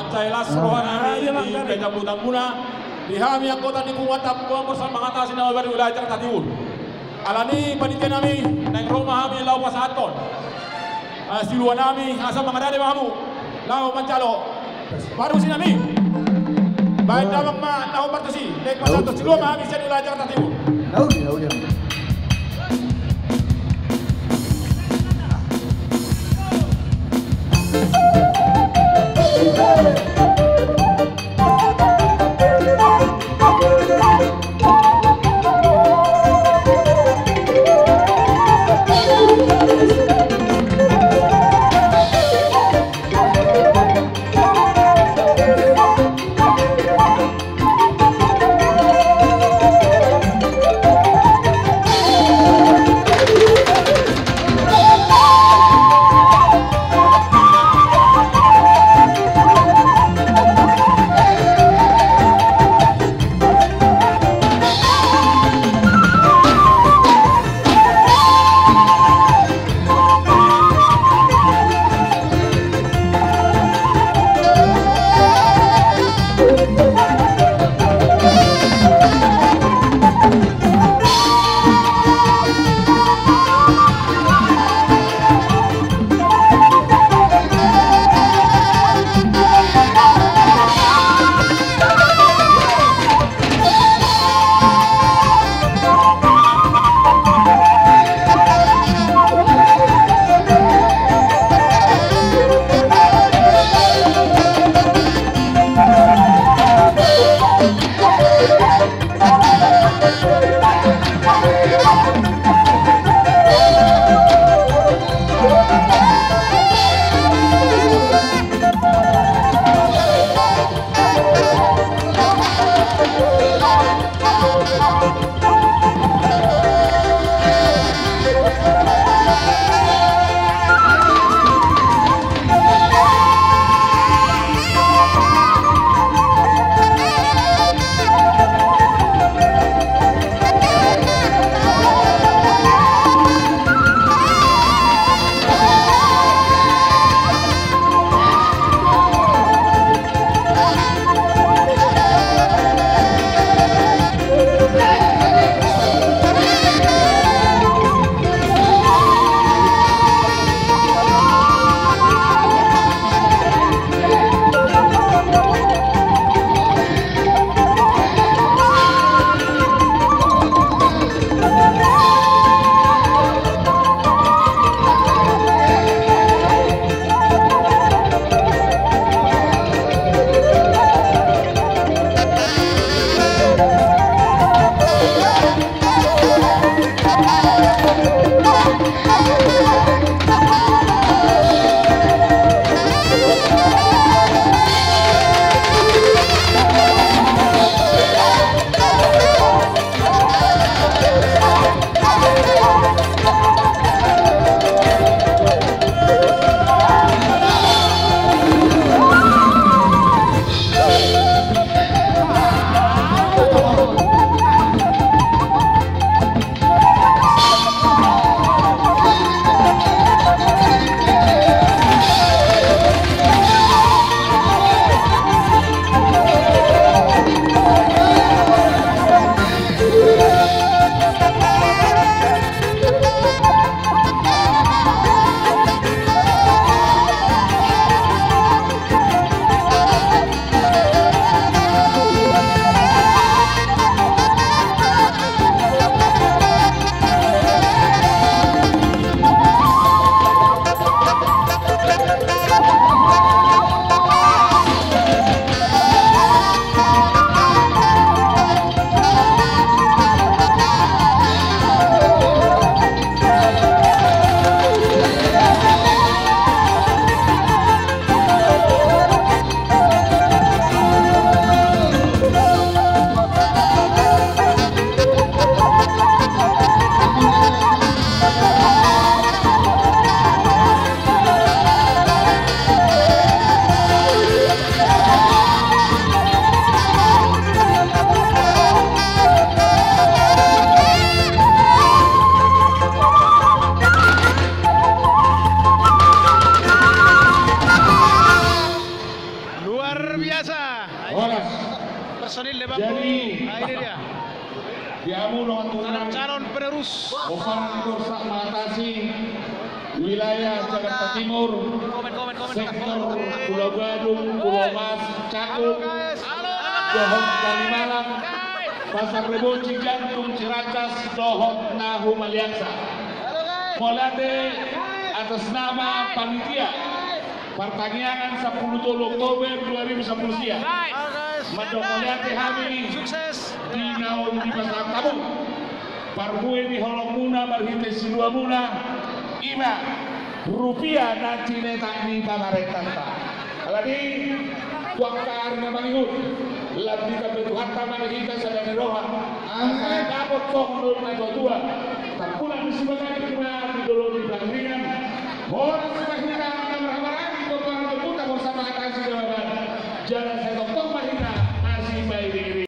Pancailas rohani di Pejambutan Muna dihami anggota di Kuwatap bersama mengatasi nama baru wilayah Jakarta Timur. Alani panitia nami naik rumah kami lau pasaton. Siluan nami asal mengadari mahamu lau pancalo baru si nami. Baik damang ma lau partasi naik pasaton siluan kami di wilayah Jakarta Timur. Tahu. calon penerus. Ovan Kursa mengatasi wilayah Jakarta Timur, sektor Pulau Gadung, Pulau Mas, Cakung, Dohot Kalimalang, Pasar Rebo, Cijantung, Ciracas, Dohot, Nahu, Maliaksa. Molate atas nama panitia pertandingan 10 Oktober 2010 siang. Madok Molate Hami Sukses. di naon di pasar tabu. Parbué di holong muna marhite silua muna ima rupiah nanti netak ni pamaretan ta. Alani wakar na mangingut labdi ka betuhan ta manghita sa daniroha. Ang dapat kong nur na dua. Tapunan di sebagai kena di dolo di pelangringan. Orang sebagian yang berhambaran di beberapa bersama atasi jawaban. Jangan